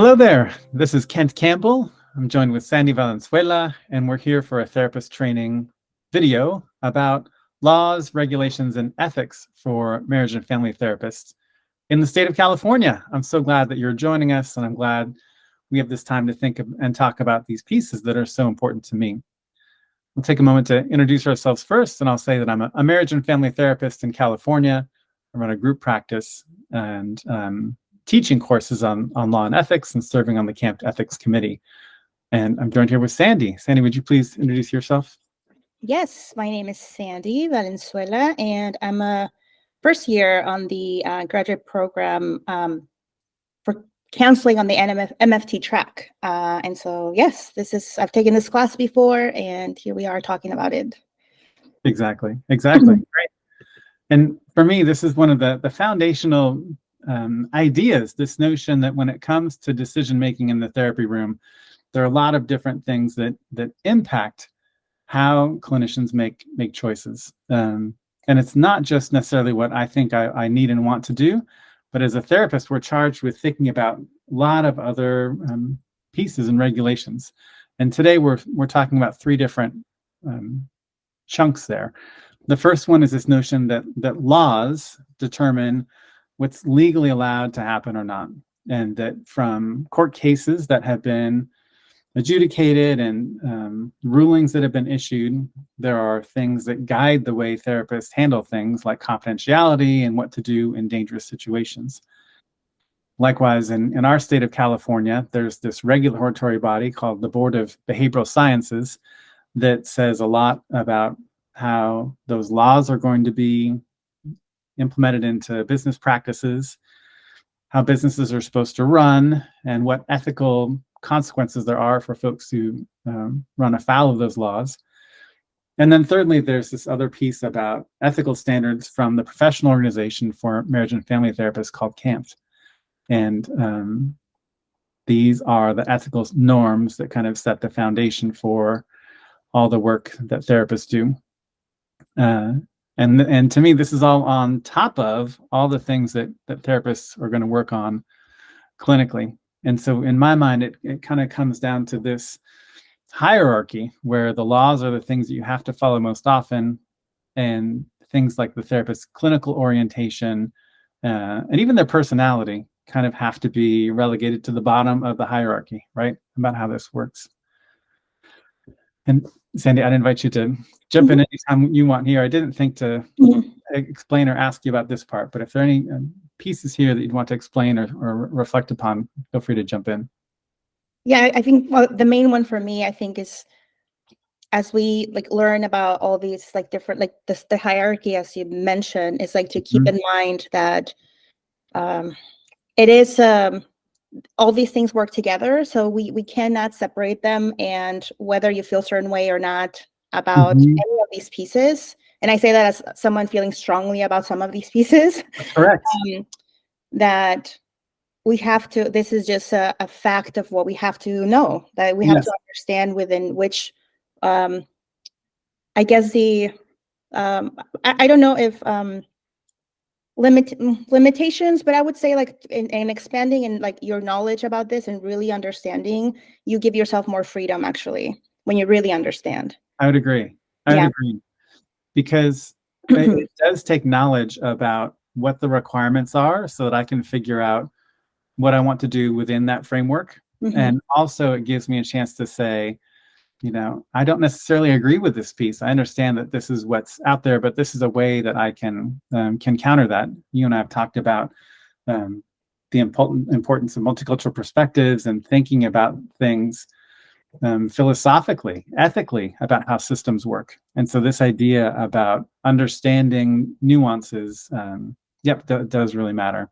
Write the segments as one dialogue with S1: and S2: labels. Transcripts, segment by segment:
S1: Hello there, this is Kent Campbell. I'm joined with Sandy Valenzuela, and we're here for a therapist training video about laws, regulations, and ethics for marriage and family therapists in the state of California. I'm so glad that you're joining us, and I'm glad we have this time to think and talk about these pieces that are so important to me. We'll take a moment to introduce ourselves first, and I'll say that I'm a marriage and family therapist in California. I run a group practice and teaching courses on law and ethics and serving on the CAMP Ethics Committee. And I'm joined here with Sandy. Sandy, would you please introduce yourself?
S2: Yes, my name is Sandy Valenzuela, and I'm a first year on the graduate program for counseling on the MFT track. And so, yes, I've taken this class before, and here we are talking about it.
S1: Exactly. Great. And for me, this is one of the foundational ideas, this notion that when it comes to decision-making in the therapy room, there are a lot of different things that impact how clinicians make choices. And it's not just necessarily what I think I need and want to do, but as a therapist, we're charged with thinking about a lot of other pieces and regulations. And today we're talking about three different chunks there. The first one is this notion that laws determine what's legally allowed to happen or not, and that from court cases that have been adjudicated and rulings that have been issued, there are things that guide the way therapists handle things like confidentiality and what to do in dangerous situations. Likewise, in our state of California, there's this regulatory body called the Board of Behavioral Sciences that says a lot about how those laws are going to be implemented into business practices, how businesses are supposed to run, and what ethical consequences there are for folks who run afoul of those laws. And then thirdly, there's this other piece about ethical standards from the professional organization for marriage and family therapists called CAMP. And these are the ethical norms that kind of set the foundation for all the work that therapists do. And to me, this is all on top of all the things that therapists are going to work on clinically. And so in my mind, it kind of comes down to this hierarchy where the laws are the things that you have to follow most often, and things like the therapist's clinical orientation and even their personality kind of have to be relegated to the bottom of the hierarchy, right? About how this works. And Sandy, I'd invite you to jump in anytime you want here. I didn't think to explain or ask you about this part, but if there are any pieces here that you'd want to explain or reflect upon, feel free to jump in.
S2: Yeah, I think the main one for me, I think, is as we learn about all these different the hierarchy, as you mentioned, is to keep in mind that it is all these things work together, so we cannot separate them. And whether you feel a certain way or not about any of these pieces, and I say that as someone feeling strongly about some of these pieces,
S1: correct,
S2: that we have to, this is just a fact of what we have to know, that we have to understand within which, I guess I don't know if limitations, but I would say in expanding and your knowledge about this and really understanding, you give yourself more freedom actually when you really understand.
S1: I would agree. I would agree, because it does take knowledge about what the requirements are so that I can figure out what I want to do within that framework. And also it gives me a chance to say, I don't necessarily agree with this piece. I understand that this is what's out there, but this is a way that I can counter that. You and I have talked about the importance of multicultural perspectives and thinking about things philosophically, ethically, about how systems work. And so this idea about understanding nuances, does really matter.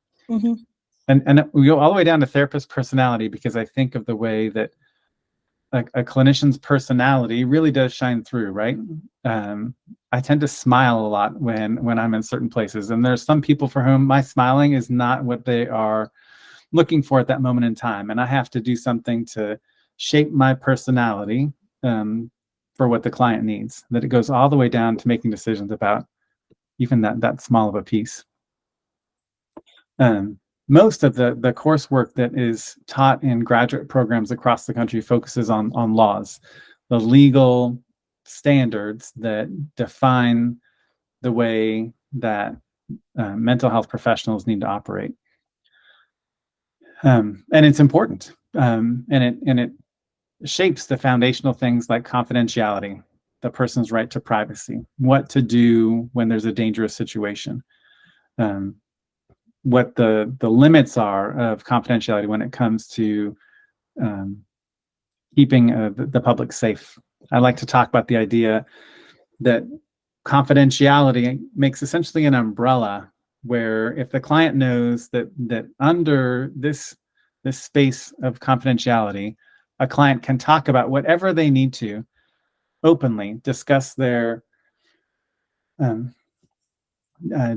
S1: And we go all the way down to therapist personality, because I think of the way that a clinician's personality really does shine through, right? I tend to smile a lot when I'm in certain places, and there's some people for whom my smiling is not what they are looking for at that moment in time, and I have to do something to shape my personality for what the client needs. That it goes all the way down to making decisions about even that small of a piece. most of the coursework that is taught in graduate programs across the country focuses on laws, the legal standards that define the way that mental health professionals need to operate. And it's important, and it shapes the foundational things like confidentiality, the person's right to privacy, what to do when there's a dangerous situation, what the limits are of confidentiality when it comes to keeping the public safe. I like to talk about the idea that confidentiality makes essentially an umbrella where if the client knows that under this space of confidentiality, a client can talk about whatever they need to openly, discuss their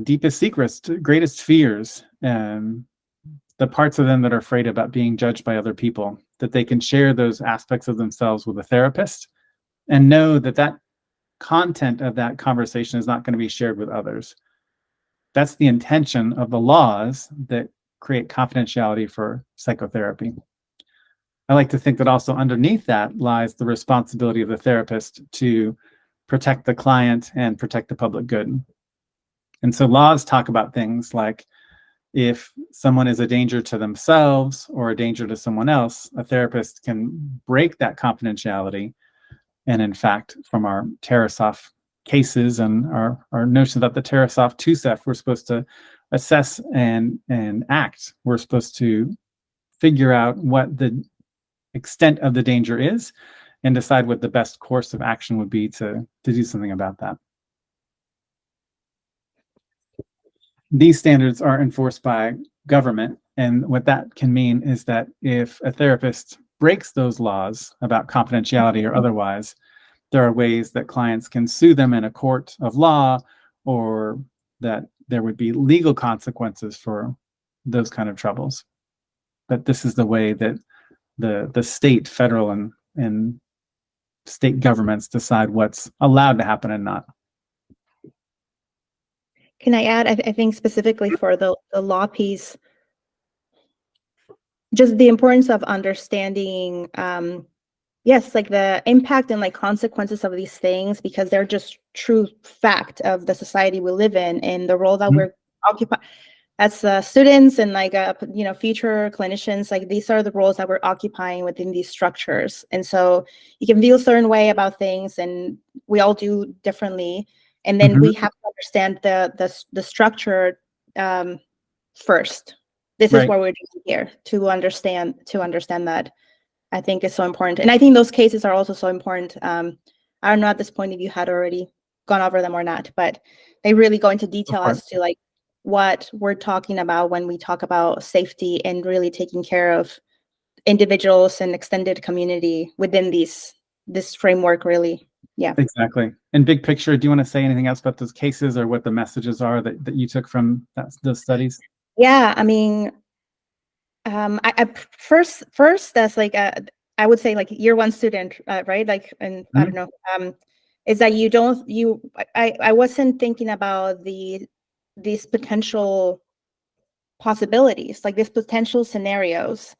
S1: deepest secrets, greatest fears, the parts of them that are afraid about being judged by other people, that they can share those aspects of themselves with a therapist and know that that content of that conversation is not going to be shared with others. That's the intention of the laws that create confidentiality for psychotherapy. I like to think that also underneath that lies the responsibility of the therapist to protect the client and protect the public good. And so laws talk about things like if someone is a danger to themselves or a danger to someone else, a therapist can break that confidentiality. And in fact, from our Tarasoff cases and our notion that the Tarasoff 2-step, we're supposed to assess and act. We're supposed to figure out what the extent of the danger is and decide what the best course of action would be to do something about that. These standards are enforced by government, and what that can mean is that if a therapist breaks those laws about confidentiality or otherwise, there are ways that clients can sue them in a court of law, or that there would be legal consequences for those kind of troubles. But this is the way that the state, federal, and state governments decide what's allowed to happen and not.
S2: Can I add, I think specifically for the law piece, just the importance of understanding, yes, like the impact and like consequences of these things, because they're just true fact of the society we live in and the role that we're occupying as students and like, future clinicians. Like these are the roles that we're occupying within these structures. And so you can feel a certain way about things and we all do differently. And then we have to understand the structure first. This is what we're doing here to understand that. I think is so important. And I think those cases are also so important. I don't know at this point if you had already gone over them or not, but they really go into detail as to like what we're talking about when we talk about safety and really taking care of individuals and extended community within this framework, really. Yeah,
S1: exactly. And big picture, do you want to say anything else about those cases or what the messages are that you took from those studies?
S2: Yeah, I mean, I first that's like I would say like year one student, right? Like, and I don't know, is that I wasn't thinking about these potential possibilities, like these potential scenarios,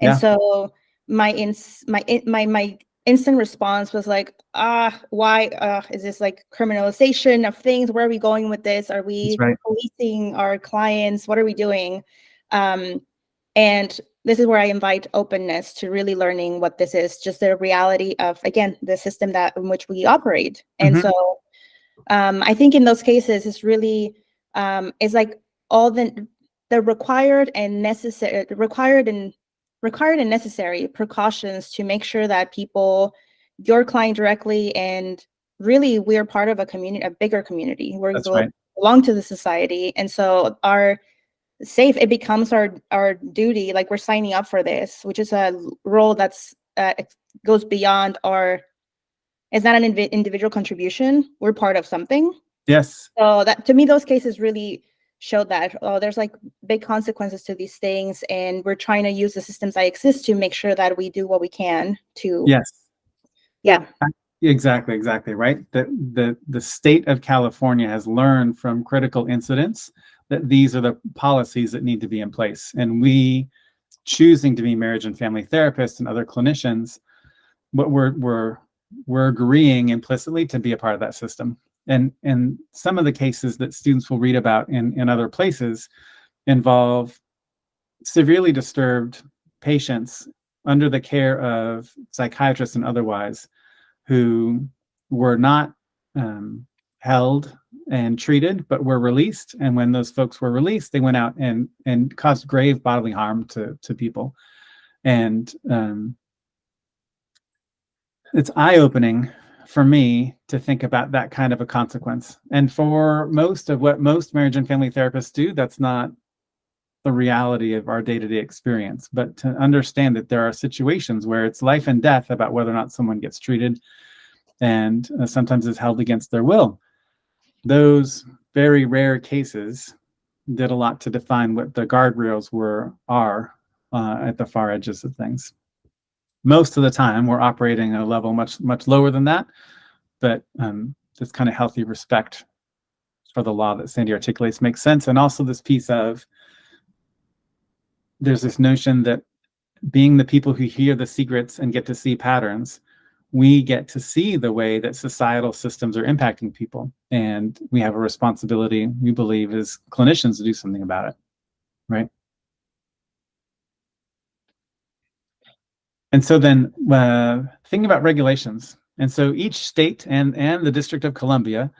S2: and so my instant response was like, why is this like criminalization of things? Where are we going with this? Are we policing our clients? What are we doing? And this is where I invite openness to really learning what this is, just the reality of, again, the system in which we operate. And so I think in those cases, it's really, it's like all the required and necessary precautions to make sure that people, your client directly, and really we're part of a community, a bigger community. We belong to the society. And so it becomes our duty, like we're signing up for this, which is a role that's goes beyond it's not an individual contribution. We're part of something.
S1: Yes.
S2: So that, to me, those cases really showed that, there's like big consequences to these things, and we're trying to use the systems that exist to make sure that we do what we can to.
S1: Yes.
S2: Yeah.
S1: Exactly. Right. The state of California has learned from critical incidents that these are the policies that need to be in place. And we, choosing to be marriage and family therapists and other clinicians, what we're agreeing implicitly to be a part of that system. And some of the cases that students will read about in other places involve severely disturbed patients under the care of psychiatrists and otherwise, who were not held and treated, but were released. And when those folks were released, they went out and caused grave bodily harm to people. And it's eye-opening for me to think about that kind of a consequence. And for most of what most marriage and family therapists do, that's not the reality of our day-to-day experience. But to understand that there are situations where it's life and death about whether or not someone gets treated, and sometimes is held against their will. Those very rare cases did a lot to define what the guardrails are at the far edges of things. Most of the time, we're operating at a level much lower than that, but this kind of healthy respect for the law that Sandy articulates makes sense. And also this piece of, there's this notion that being the people who hear the secrets and get to see patterns, we get to see the way that societal systems are impacting people. And we have a responsibility, we believe, as clinicians to do something about it, right? And so then thinking about regulations. And so each state and the District of Columbia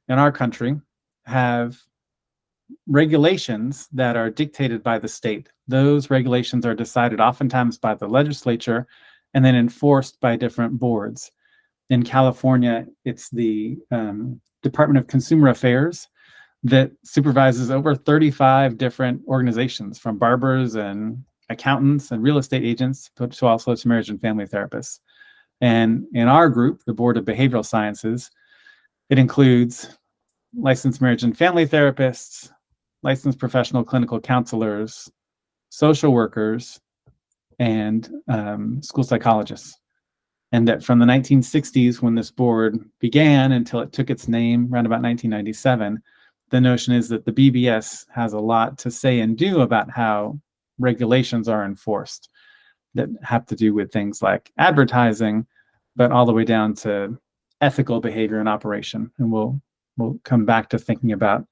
S1: in our country have regulations that are dictated by the state. Those regulations are decided oftentimes by the legislature and then enforced by different boards. In California, it's the Department of Consumer Affairs that supervises over 35 different organizations, from barbers and accountants and real estate agents to also to marriage and family therapists. And in our group, the Board of Behavioral Sciences, it includes licensed marriage and family therapists, licensed professional clinical counselors, social workers, and school psychologists. And that from the 1960s, when this board began, until it took its name around about 1997, the notion is that the BBS has a lot to say and do about how regulations are enforced that have to do with things like advertising, but all the way down to ethical behavior and operation. And we'll come back to thinking about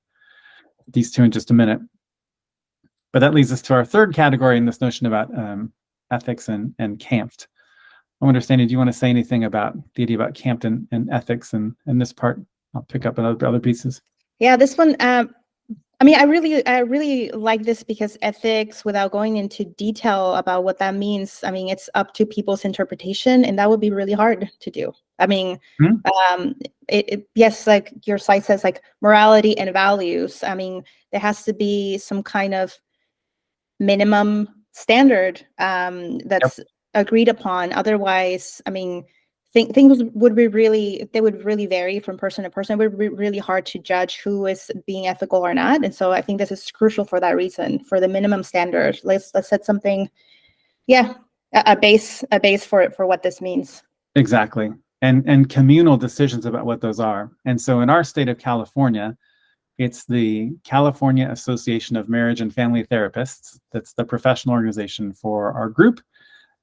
S1: these two in just a minute. But that leads us to our third category in this notion about ethics and CAMFT. I wonder, Sandy, do you want to say anything about the idea about CAMFT and ethics and this part? I'll pick up on other pieces.
S2: Yeah, this one, I mean, I really like this because ethics, without going into detail about what that means, I mean, it's up to people's interpretation, and that would be really hard to do. I mean, yes, like your slide says, like morality and values. I mean, there has to be some kind of minimum standard that's agreed upon. Otherwise, I mean, things would be really vary from person to person. It would be really hard to judge who is being ethical or not. And so I think this is crucial for that reason, for the minimum standard. Let's set something, a base for what this means.
S1: Exactly. And communal decisions about what those are. And so in our state of California, it's the California Association of Marriage and Family Therapists. That's the professional organization for our group.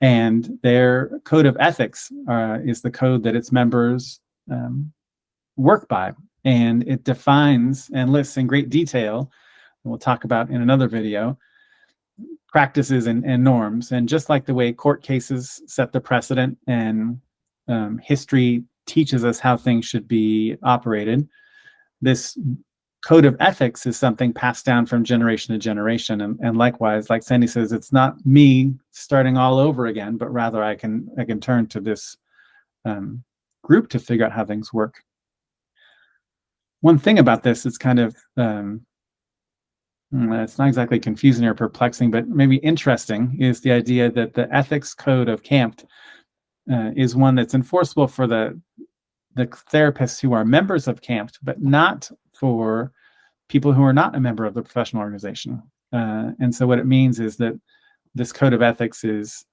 S1: And their code of ethics is the code that its members work by. And it defines and lists in great detail, and we'll talk about in another video, practices and norms. And just like the way court cases set the precedent and history teaches us how things should be operated, this code of ethics is something passed down from generation to generation. And likewise, like Sandy says, it's not me starting all over again, but rather I can turn to this group to figure out how things work. One thing about this is kind of, it's not exactly confusing or perplexing, but maybe interesting, is the idea that the ethics code of CAMFT is one that's enforceable for the therapists who are members of CAMFT, but not for people who are not a member of the professional organization. And so what it means is that this code of ethics is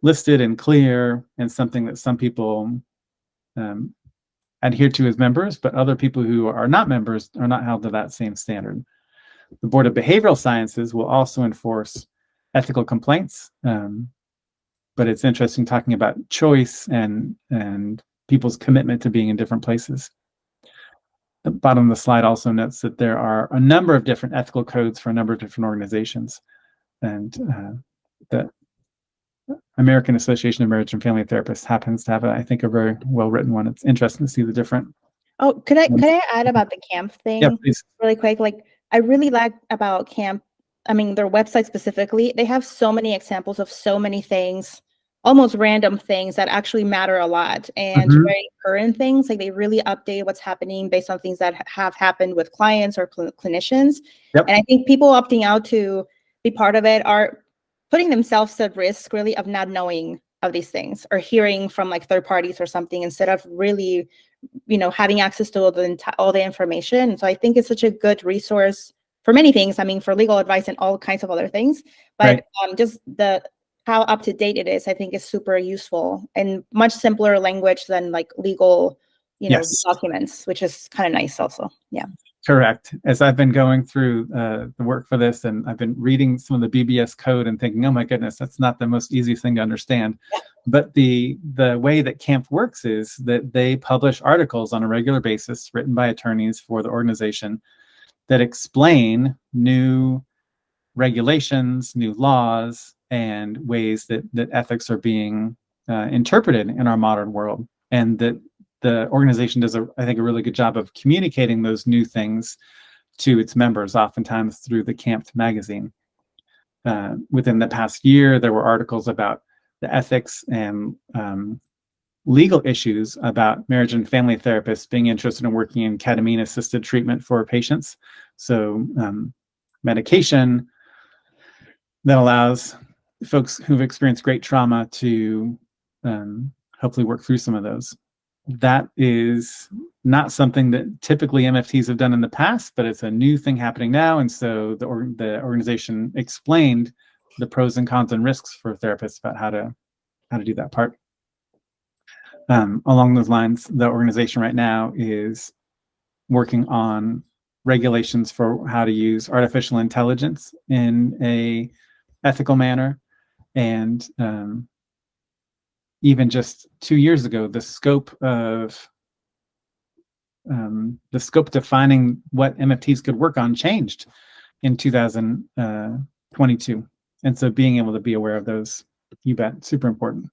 S1: listed and clear and something that some people adhere to as members, but other people who are not members are not held to that same standard. The Board of Behavioral Sciences will also enforce ethical complaints, but it's interesting talking about choice and people's commitment to being in different places. The bottom of the slide also notes that there are a number of different ethical codes for a number of different organizations, and the American Association of Marriage and Family Therapists happens to have, I think, a very well-written one. It's interesting to see the different.
S2: Oh, could I add about the camp thing?
S1: Yeah, please.
S2: Really quick? Like, I really like about camp, I mean, their website specifically, they have so many examples of so many things, almost random things that actually matter a lot, and very current things. Like, they really update what's happening based on things that have happened with clients or clinicians.
S1: Yep.
S2: And I think people opting out to be part of it are putting themselves at risk, really, of not knowing of these things or hearing from like third parties or something, instead of really, having access to all the information. So I think it's such a good resource for many things. I mean, for legal advice and all kinds of other things, but just how up to date it is, I think, is super useful and much simpler language than like legal, documents, which is kind of nice also. Yeah.
S1: Correct. As I've been going through the work for this, and I've been reading some of the BBS code and thinking, oh my goodness, that's not the most easy thing to understand. Yeah. But the way that CAMP works is that they publish articles on a regular basis written by attorneys for the organization that explain new regulations, new laws, and ways that ethics are being interpreted in our modern world, and that the organization does, I think, a really good job of communicating those new things to its members, oftentimes through the CAMP magazine. Within the past year, there were articles about the ethics and legal issues about marriage and family therapists being interested in working in ketamine-assisted treatment for patients. So medication that allows folks who've experienced great trauma to hopefully work through some of those. That is not something that typically MFTs have done in the past, but it's a new thing happening now. And so the organization explained the pros and cons and risks for therapists about how to do that part. Along those lines, the organization right now is working on regulations for how to use artificial intelligence in a ethical manner. And even just 2 years ago, the scope defining what MFTs could work on changed in 2022. And so being able to be aware of those, you bet, super important.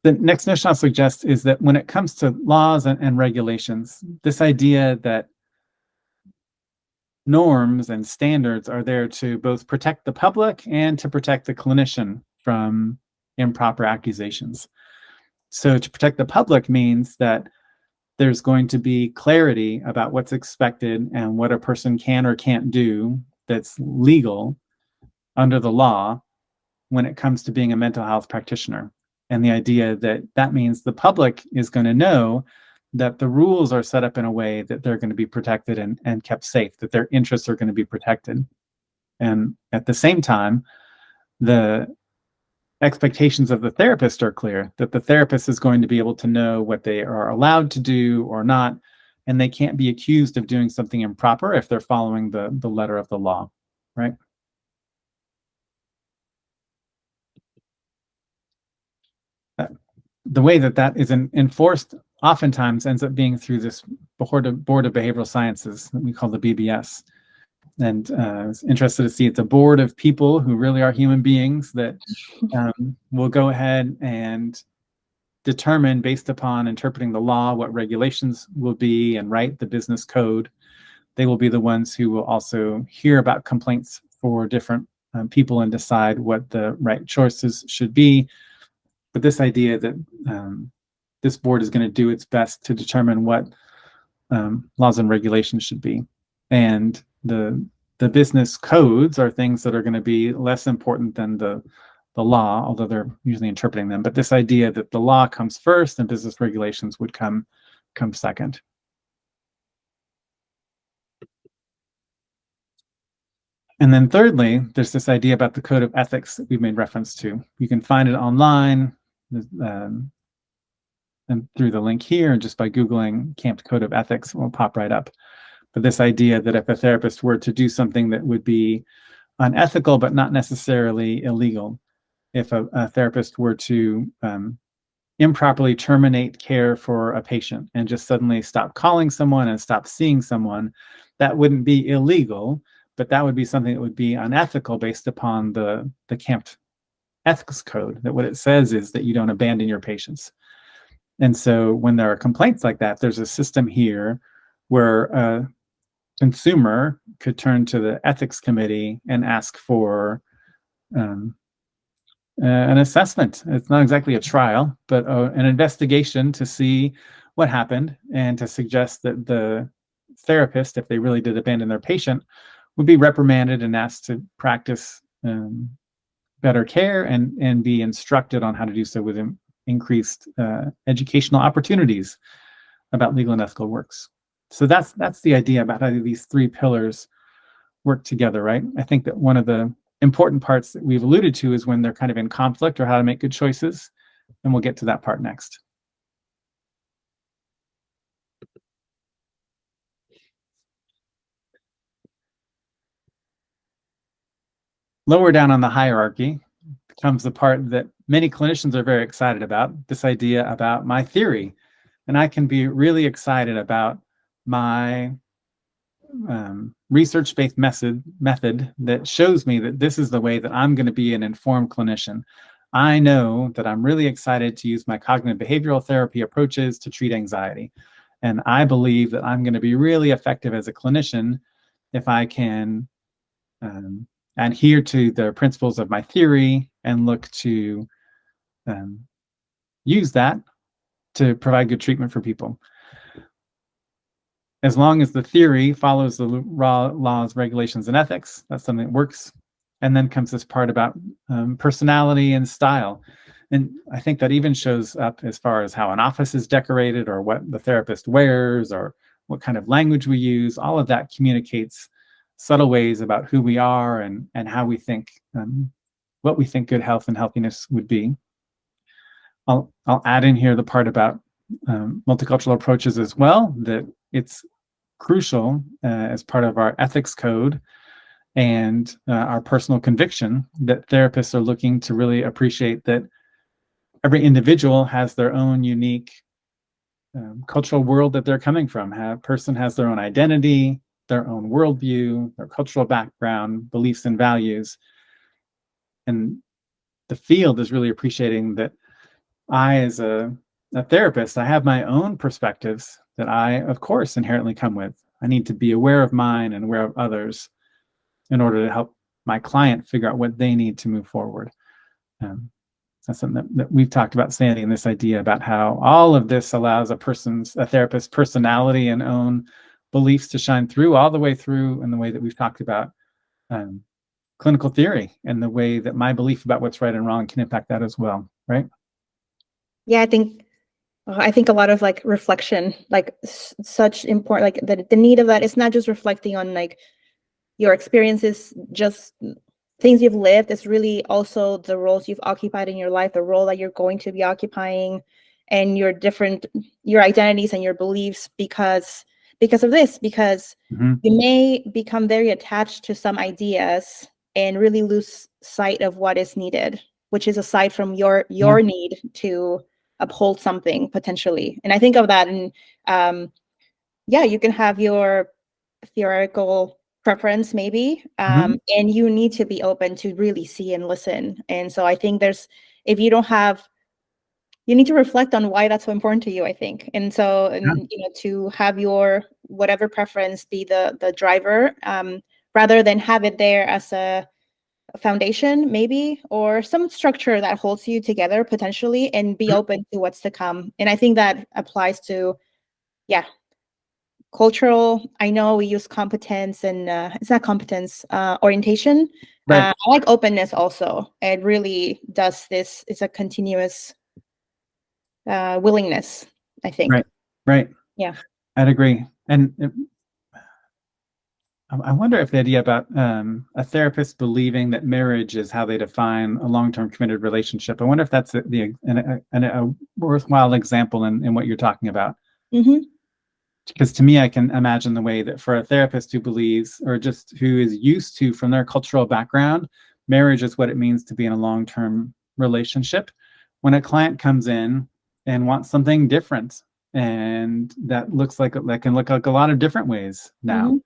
S1: The next notion I'll suggest is that when it comes to laws and regulations, this idea that norms and standards are there to both protect the public and to protect the clinician from improper accusations. So to protect the public means that there's going to be clarity about what's expected and what a person can or can't do that's legal under the law when it comes to being a mental health practitioner. And the idea that means the public is going to know that the rules are set up in a way that they're going to be protected and kept safe, that their interests are going to be protected. And at the same time, the expectations of the therapist are clear, that the therapist is going to be able to know what they are allowed to do or not, and they can't be accused of doing something improper if they're following the letter of the law, right? The way that is enforced oftentimes ends up being through this Board of Behavioral Sciences that we call the BBS. And I was interested to see it's a board of people who really are human beings that will go ahead and determine, based upon interpreting the law, what regulations will be and write the business code. They will be the ones who will also hear about complaints for different people and decide what the right choices should be. But this idea that this board is going to do its best to determine what laws and regulations should be. And the business codes are things that are going to be less important than the law, although they're usually interpreting them. But this idea that the law comes first and business regulations would come second. And then thirdly, there's this idea about the code of ethics that we've made reference to. You can find it online. and through the link here, and just by Googling CAMP Code of Ethics, it will pop right up. But this idea that if a therapist were to do something that would be unethical, but not necessarily illegal, if a therapist were to improperly terminate care for a patient and just suddenly stop calling someone and stop seeing someone, that wouldn't be illegal, but that would be something that would be unethical based upon the CAMP ethics code, that what it says is that you don't abandon your patients. And so when there are complaints like that, there's a system here where a consumer could turn to the ethics committee and ask for an assessment. It's not exactly a trial, but an investigation to see what happened and to suggest that the therapist, if they really did abandon their patient, would be reprimanded and asked to practice better care and be instructed on how to do so with increased educational opportunities about legal and ethical works. So that's the idea about how these three pillars work together, right? I think that one of the important parts that we've alluded to is when they're kind of in conflict, or how to make good choices, and we'll get to that part next. Lower down on the hierarchy comes the part that many clinicians are very excited about, this idea about my theory. And I can be really excited about my research-based method that shows me that this is the way that I'm going to be an informed clinician. I know that I'm really excited to use my cognitive behavioral therapy approaches to treat anxiety. And I believe that I'm going to be really effective as a clinician if I can adhere to the principles of my theory and look to use that to provide good treatment for people. As long as the theory follows the laws, regulations, and ethics, that's something that works. And then comes this part about personality and style. And I think that even shows up as far as how an office is decorated, or what the therapist wears, or what kind of language we use. All of that communicates subtle ways about who we are and how we think, what we think good health and healthiness would be. I'll add in here the part about multicultural approaches as well, that it's crucial as part of our ethics code and our personal conviction that therapists are looking to really appreciate that every individual has their own unique cultural world that they're coming from. A person has their own identity, their own worldview, their cultural background, beliefs and values. And the field is really appreciating that I, as a therapist, I have my own perspectives that I, of course, inherently come with. I need to be aware of mine and aware of others in order to help my client figure out what they need to move forward. That's something that we've talked about, Sandy, and this idea about how all of this allows a therapist's personality and own beliefs to shine through, all the way through in the way that we've talked about clinical theory, and the way that my belief about what's right and wrong can impact that as well, right?
S2: Yeah, I think a lot of like reflection, like such important, like the need of that. It's not just reflecting on like your experiences, just things you've lived. It's really also the roles you've occupied in your life, the role that you're going to be occupying, and your identities and your beliefs because of this, because you may become very attached to some ideas and really lose sight of what is needed, which is aside from your need to uphold something potentially. And I think of that, and you can have your theoretical preference maybe, and you need to be open to really see and listen. And so I think you need to reflect on why that's so important to you, I think. And so, to have your whatever preference be the driver, rather than have it there as a foundation maybe, or some structure that holds you together potentially, and be open to what's to come. And I think that applies to, cultural. I know we use competence, and it's not competence, orientation.
S1: Right.
S2: I like openness also. It really does this. It's a continuous willingness, I think.
S1: Right.
S2: Yeah.
S1: I'd agree. And I wonder if the idea about a therapist believing that marriage is how they define a long-term committed relationship. I wonder if that's a worthwhile example in what you're talking about.
S2: Mm-hmm.
S1: Because to me, I can imagine the way that for a therapist who believes, or just who is used to, from their cultural background, marriage is what it means to be in a long-term relationship. When a client comes in and wants something different, and that can look like a lot of different ways now,
S2: Mm-hmm.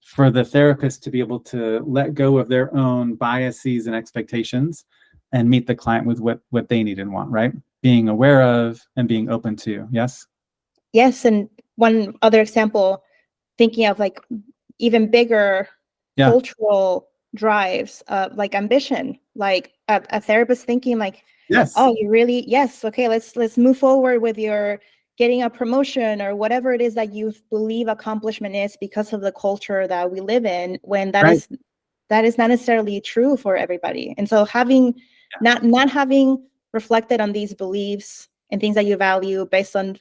S1: for the therapist to be able to let go of their own biases and expectations and meet the client with what they need and want, right? Being aware of and being open to. Yes.
S2: Yes, and one other example, thinking of like even bigger
S1: Yeah.
S2: cultural drives, like ambition, like a therapist thinking like,
S1: Yes.
S2: oh, you really, yes, okay, let's move forward with your getting a promotion or whatever it is that you believe accomplishment is because of the culture that we live in, when that
S1: Right.
S2: is not necessarily true for everybody. And so having not having reflected on these beliefs and things that you value based on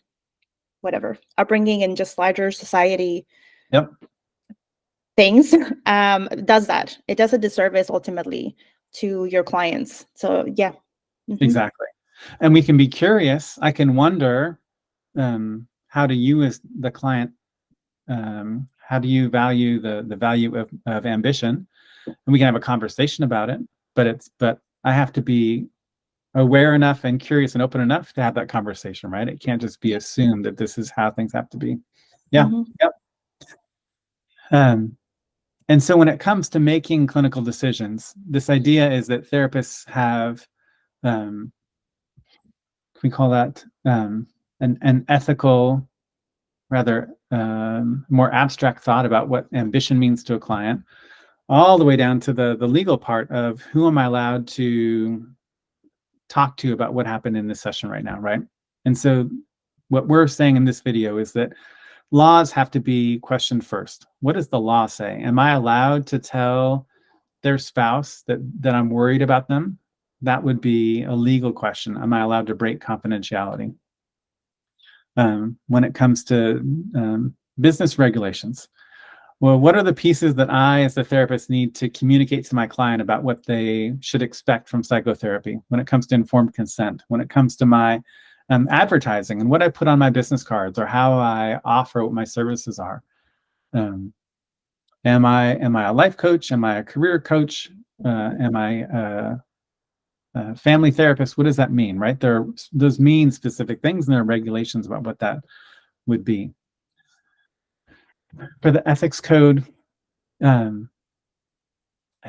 S2: whatever upbringing and just larger society
S1: Yep.
S2: things, does that. It does a disservice ultimately to your clients. So yeah. Mm-hmm.
S1: Exactly. And we can be curious. I can wonder, how do you as the client, how do you value the value of ambition? And we can have a conversation about it, but I have to be aware enough and curious and open enough to have that conversation, right? It can't just be assumed that this is how things have to be. Yeah.
S2: Mm-hmm.
S1: Yep. And so when it comes to making clinical decisions, this idea is that therapists have, we call that an ethical, rather more abstract thought about what ambition means to a client, all the way down to the legal part of who am I allowed to talk to about what happened in this session right now, right? And so what we're saying in this video is that laws have to be questioned first. What does the law say? Am I allowed to tell their spouse that I'm worried about them? That would be a legal question. Am I allowed to break confidentiality? When it comes to business regulations, well, what are the pieces that I, as a therapist, need to communicate to my client about what they should expect from psychotherapy? When it comes to informed consent, when it comes to my advertising and what I put on my business cards, or how I offer what my services are. Am I a life coach? Am I a career coach? Am I a family therapist? What does that mean, right? Those mean specific things, and there are regulations about what that would be. For the ethics code, I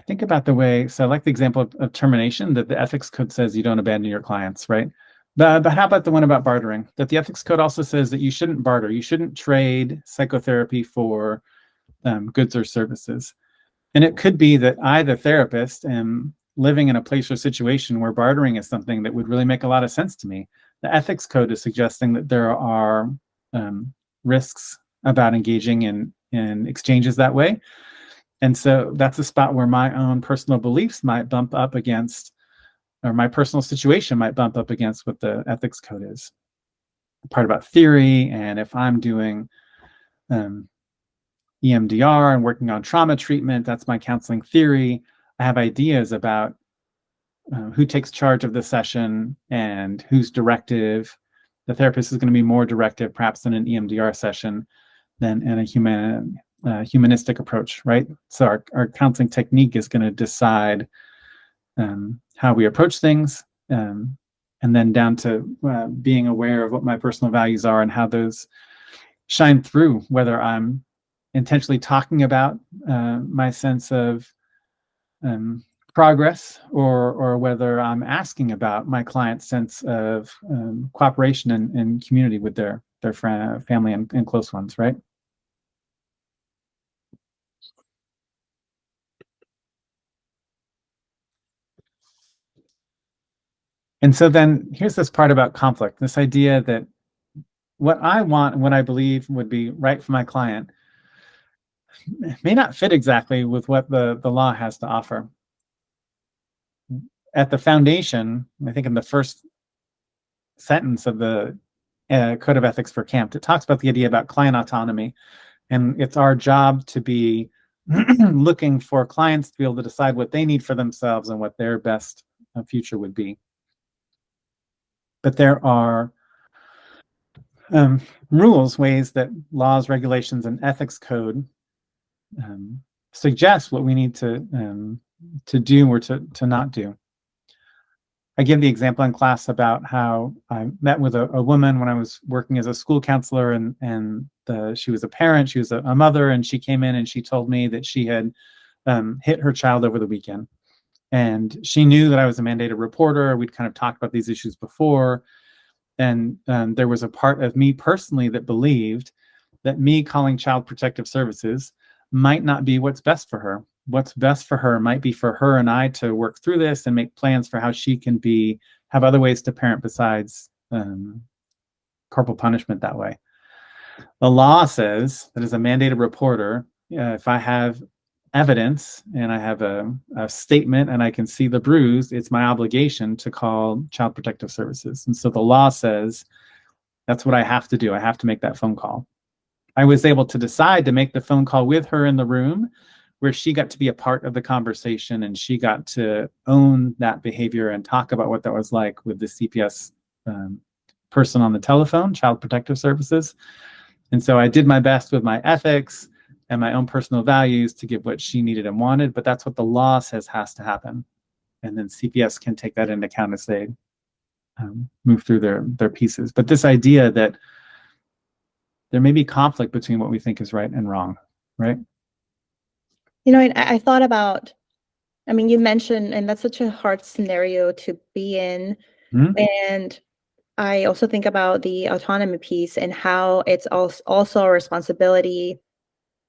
S1: think about the way, so I like the example of termination, that the ethics code says you don't abandon your clients, right? But how about the one about bartering? That the ethics code also says that you shouldn't barter. You shouldn't trade psychotherapy for goods or services. And it could be that I, the therapist, am living in a place or situation where bartering is something that would really make a lot of sense to me. The ethics code is suggesting that there are risks about engaging in exchanges that way. And so that's a spot where my own personal beliefs might bump up against, or my personal situation might bump up against what the ethics code is. The part about theory, and if I'm doing EMDR and working on trauma treatment, that's my counseling theory. I have ideas about who takes charge of the session and who's directive. The therapist is going to be more directive, perhaps, in an EMDR session than in a humanistic approach, right? So our counseling technique is going to decide how we approach things, and then down to being aware of what my personal values are and how those shine through, whether I'm intentionally talking about my sense of progress, or whether I'm asking about my client's sense of cooperation and community with their family and close ones, right? And so then here's this part about conflict, this idea that what I want and what I believe would be right for my client may not fit exactly with what the law has to offer. At the foundation, I think in the first sentence of the Code of Ethics for CAMP, it talks about the idea about client autonomy. And it's our job to be looking for clients to be able to decide what they need for themselves and what their best future would be. But there are rules, ways that laws, regulations, and ethics code suggest what we need to do or to not do. I give the example in class about how I met with a woman when I was working as a school counselor, and she was a parent, she was a mother, and she came in and she told me that she had hit her child over the weekend. And she knew that I was a mandated reporter. We'd kind of talked about these issues before. And there was a part of me personally that believed that me calling Child Protective Services might not be what's best for her. What's best for her might be for her and I to work through this and make plans for how she can have other ways to parent besides corporal punishment that way. The law says that as a mandated reporter, if I have evidence and I have a statement and I can see the bruise, it's my obligation to call Child Protective Services. And so the law says that's what I have to do. I have to make that phone call. I was able to decide to make the phone call with her in the room, where she got to be a part of the conversation and she got to own that behavior and talk about what that was like with the CPS person on the telephone, Child Protective Services. And so I did my best with my ethics and my own personal values to give what she needed and wanted, but that's what the law says has to happen. And then CPS can take that into account as they move through their pieces. But this idea that there may be conflict between what we think is right and wrong, right?
S2: You know, I thought about, I mean, you mentioned, and that's such a hard scenario to be in. Mm-hmm. And I also think about the autonomy piece and how it's also a responsibility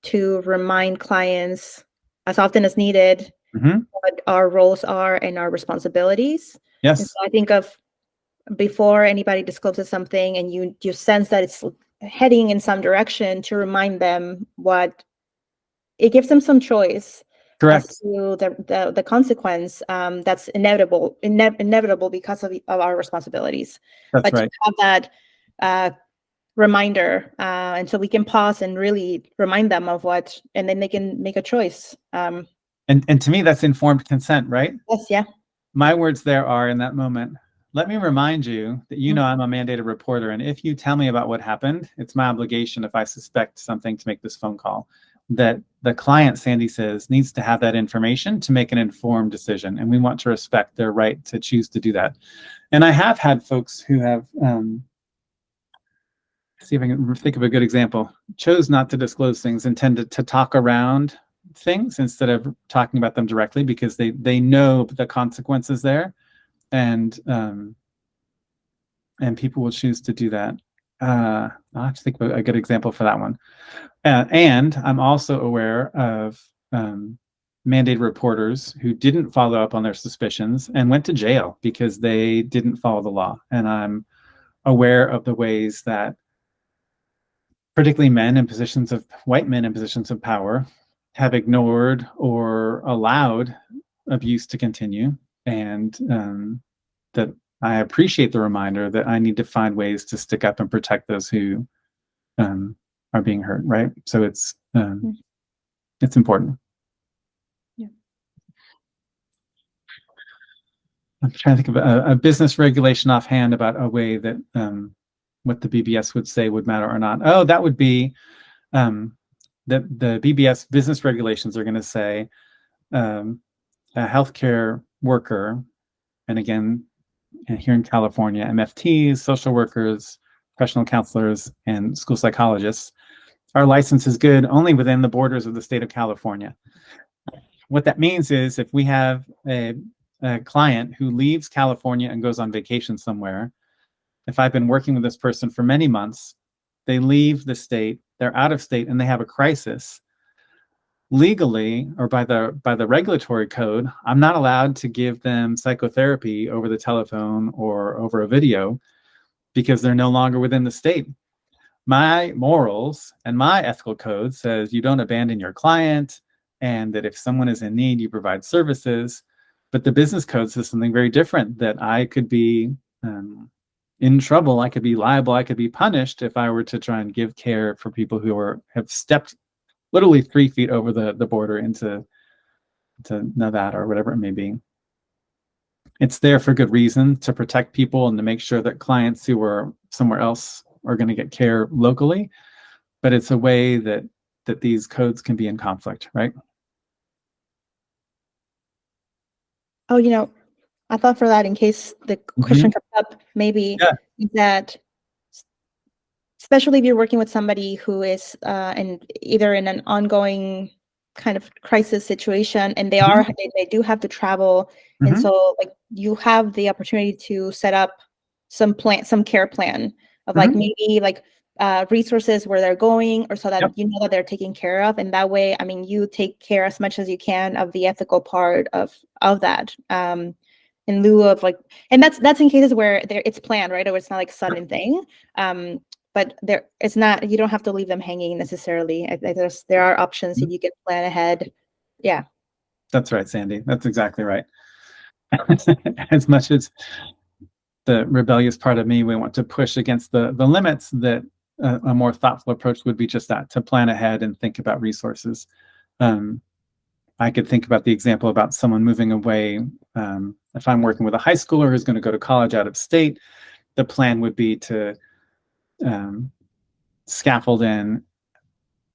S2: to remind clients as often as needed what our roles are and our responsibilities.
S1: Yes.
S2: And so I think of before anybody discloses something and you sense that it's heading in some direction, to remind them what it gives them some choice.
S1: Correct.
S2: As to the consequence that's inevitable because of our responsibilities.
S1: That's right.
S2: To have that reminder, and so we can pause and really remind them of what, and then they can make a choice.
S1: And to me, that's informed consent, right?
S2: Yes, yeah.
S1: My words there are, in that moment, let me remind you that you know I'm a mandated reporter, and if you tell me about what happened, it's my obligation, if I suspect something, to make this phone call. That the client, Sandy says, needs to have that information to make an informed decision, and we want to respect their right to choose to do that. And I have had folks who have, see if I can think of a good example, chose not to disclose things and tended to talk around things instead of talking about them directly, because they know the consequences there, and people will choose to do that. I'll have to think of a good example for that one. And I'm also aware of mandated reporters who didn't follow up on their suspicions and went to jail because they didn't follow the law. And I'm aware of the ways that particularly white men in positions of power have ignored or allowed abuse to continue. And that I appreciate the reminder that I need to find ways to stick up and protect those who are being hurt, right? So it's important.
S2: Yeah.
S1: I'm trying to think of a business regulation offhand about a way that what the BBS would say would matter or not. Oh, that would be that the BBS business regulations are going to say a healthcare worker, and again, here in California, MFTs, social workers, professional counselors, and school psychologists, our license is good only within the borders of the state of California. What that means is if we have a client who leaves California and goes on vacation somewhere, if I've been working with this person for many months, they leave the state, they're out of state, and they have a crisis, legally or by the regulatory code, I'm not allowed to give them psychotherapy over the telephone or over a video because they're no longer within the state. My morals and my ethical code says you don't abandon your client, and that if someone is in need, you provide services. But the business code says something very different, that I could be in trouble, I could be liable, I could be punished if I were to try and give care for people who have stepped literally 3 feet over the border into Nevada or whatever it may be. It's there for good reason, to protect people and to make sure that clients who are somewhere else are going to get care locally. But it's a way that these codes can be in conflict, right?
S2: Oh, I thought for that, in case the question comes up, maybe that, especially if you're working with somebody who is either in an ongoing kind of crisis situation, and they do have to travel, and so like you have the opportunity to set up some care plan of like maybe like resources where they're going, or so that you know that they're taken care of, and that way, I mean, you take care as much as you can of the ethical part of that. In lieu of like, and that's in cases where it's planned, right? Or it's not like sudden thing. But it's not, you don't have to leave them hanging necessarily. There are options that you can plan ahead. Yeah.
S1: That's right, Sandy. That's exactly right. As much as the rebellious part of me, we want to push against the limits, that a more thoughtful approach would be just that, to plan ahead and think about resources. I could think about the example about someone moving away. If I'm working with a high schooler who's going to go to college out of state, the plan would be to scaffold in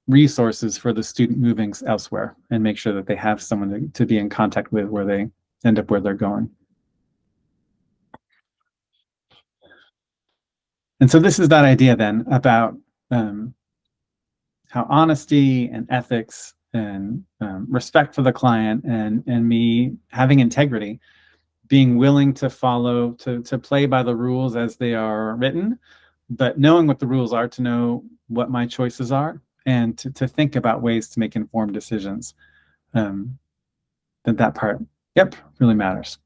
S1: resources for the student moving elsewhere and make sure that they have someone to be in contact with where they end up where they're going. And so this is that idea then about how honesty and ethics and respect for the client and me having integrity, being willing to follow, to play by the rules as they are written, but knowing what the rules are, to know what my choices are, and to think about ways to make informed decisions. That part, really matters.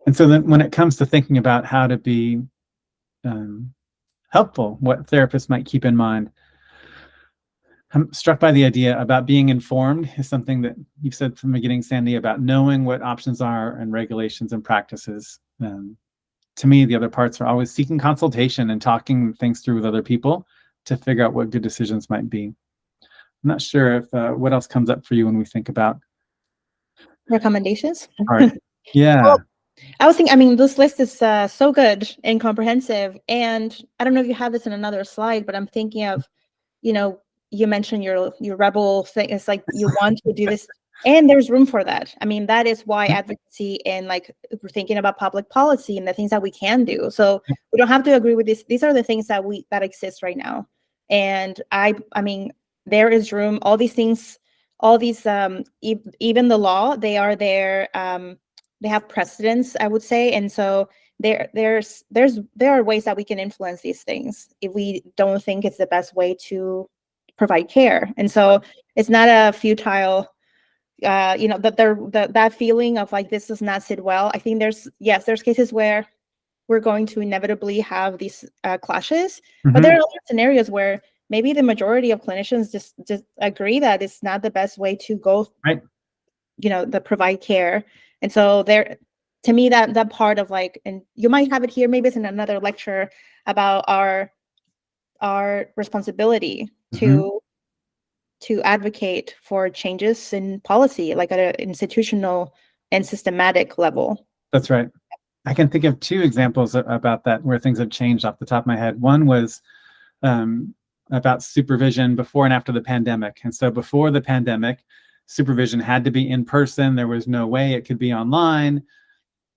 S1: And so then when it comes to thinking about how to be helpful, what therapists might keep in mind, I'm struck by the idea about being informed is something that you've said from the beginning, Sandy, about knowing what options are and regulations and practices. To me, the other parts are always seeking consultation and talking things through with other people to figure out what good decisions might be. I'm not sure if what else comes up for you when we think about
S2: recommendations.
S1: Yeah.
S2: Well, I was thinking, I mean, this list is so good and comprehensive. And I don't know if you have this in another slide, but I'm thinking of, you mentioned your rebel thing. It's like you want to do this, and there's room for that. I mean, that is why advocacy, and like we're thinking about public policy and the things that we can do. So we don't have to agree with this. These are the things that exist right now. And I mean, there is room. All these things, all these, even the law, they are there. They have precedence, I would say, and so there are ways that we can influence these things if we don't think it's the best way to provide care. And so it's not a futile, that feeling of like, this does not sit well. I think there's cases where we're going to inevitably have these clashes, but there are other scenarios where maybe the majority of clinicians just agree that it's not the best way to go, the provide care. And so there, to me, that part of like, and you might have it here, maybe it's in another lecture, about our responsibility to advocate for changes in policy, like at an institutional and systematic level.
S1: That's right. I can think of 2 examples about that where things have changed off the top of my head. One was about supervision before and after the pandemic. And so before the pandemic, supervision had to be in person. There was no way it could be online.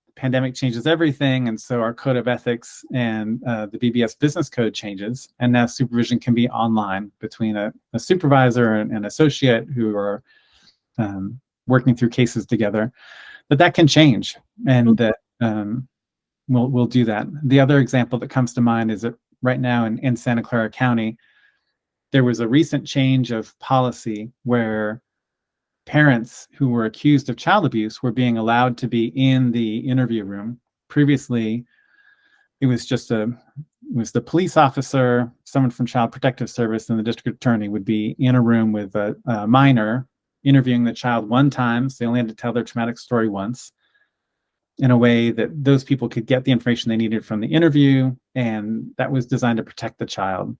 S1: The pandemic changes everything. And so our code of ethics and the BBS business code changes. And now supervision can be online between a supervisor and an associate who are working through cases together. But that can change. And that we'll do that. The other example that comes to mind is that right now in Santa Clara County, there was a recent change of policy where parents who were accused of child abuse were being allowed to be in the interview room. Previously, it was the police officer, someone from Child Protective Service, and the district attorney would be in a room with a minor interviewing the child one time, so they only had to tell their traumatic story once. in a way that those people could get the information they needed from the interview, and that was designed to protect the child.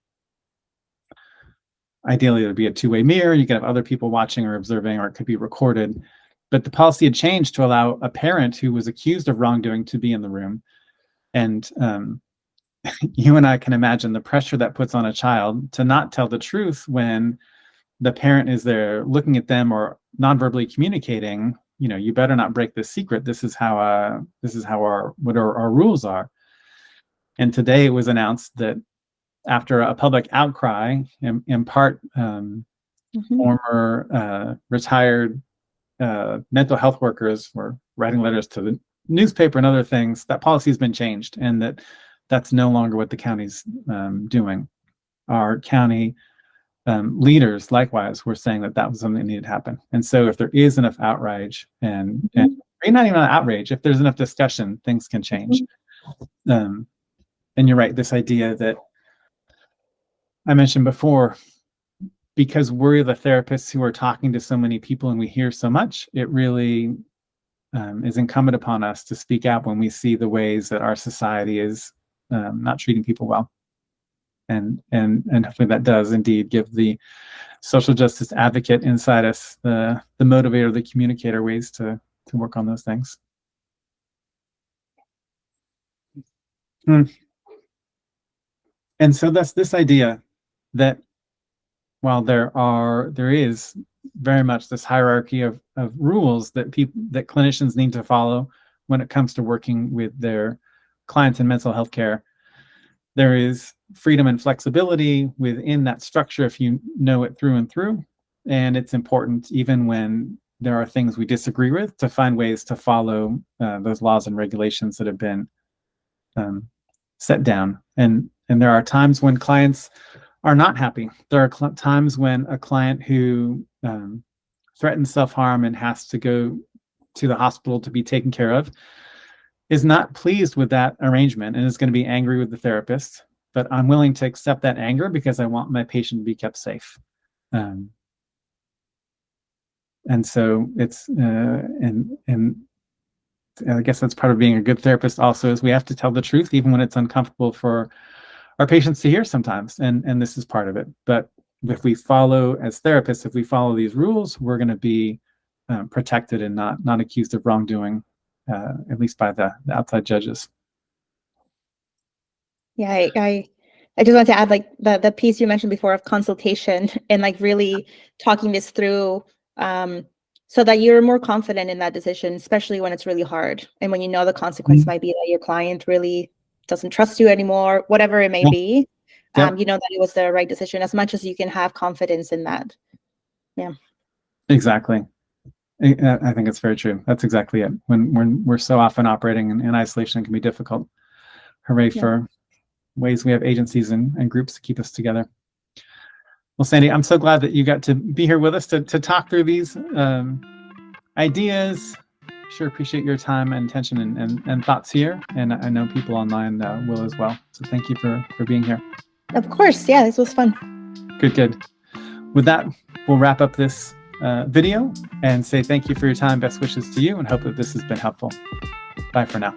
S1: Ideally, it would be a two-way mirror. You could have other people watching or observing, or it could be recorded. But the policy had changed to allow a parent who was accused of wrongdoing to be in the room. And you and I can imagine the pressure that puts on a child to not tell the truth when the parent is there looking at them or non-verbally communicating, you better not break this secret. This is how our rules are. And today it was announced that after a public outcry, in part, former retired mental health workers were writing letters to the newspaper and other things, that policy has been changed, and that's no longer what the county's doing. Our county leaders, likewise, were saying that was something that needed to happen. And so if there is enough outrage and not even outrage, if there's enough discussion, things can change. And you're right, this idea that I mentioned before, because we're the therapists who are talking to so many people and we hear so much, it really is incumbent upon us to speak out when we see the ways that our society is not treating people well. And hopefully that does indeed give the social justice advocate inside us, the motivator, the communicator, ways to work on those things. And so that's this idea that while there is very much this hierarchy of rules that clinicians need to follow when it comes to working with their clients in mental health care, there is freedom and flexibility within that structure if you know it through and through. And it's important, even when there are things we disagree with, to find ways to follow those laws and regulations that have been set down. And there are times when clients are not happy. There are times when a client who threatens self-harm and has to go to the hospital to be taken care of is not pleased with that arrangement and is going to be angry with the therapist. But I'm willing to accept that anger because I want my patient to be kept safe. And so it's and I guess that's part of being a good therapist also, is we have to tell the truth even when it's uncomfortable for our patients to hear sometimes, and this is part of it. But if we follow, as therapists, if we follow these rules, we're going to be protected and not accused of wrongdoing, at least by the outside judges.
S2: Yeah, I just want to add, like, the piece you mentioned before of consultation and like really talking this through, so that you're more confident in that decision, especially when it's really hard and when the consequence might be that your client really doesn't trust you anymore, whatever it may be. That it was the right decision, as much as you can have confidence in that. Yeah, exactly.
S1: I think it's very true. That's exactly it. When we're so often operating in isolation, it can be difficult. Hooray for ways we have agencies and groups to keep us together. Well, Sandy, I'm so glad that you got to be here with us to talk through these ideas. Sure appreciate your time and attention and thoughts here. And I know people online will as well. So thank you for being here.
S2: Of course. Yeah, this was fun.
S1: Good. With that, we'll wrap up this video and say thank you for your time. Best wishes to you, and hope that this has been helpful. Bye for now.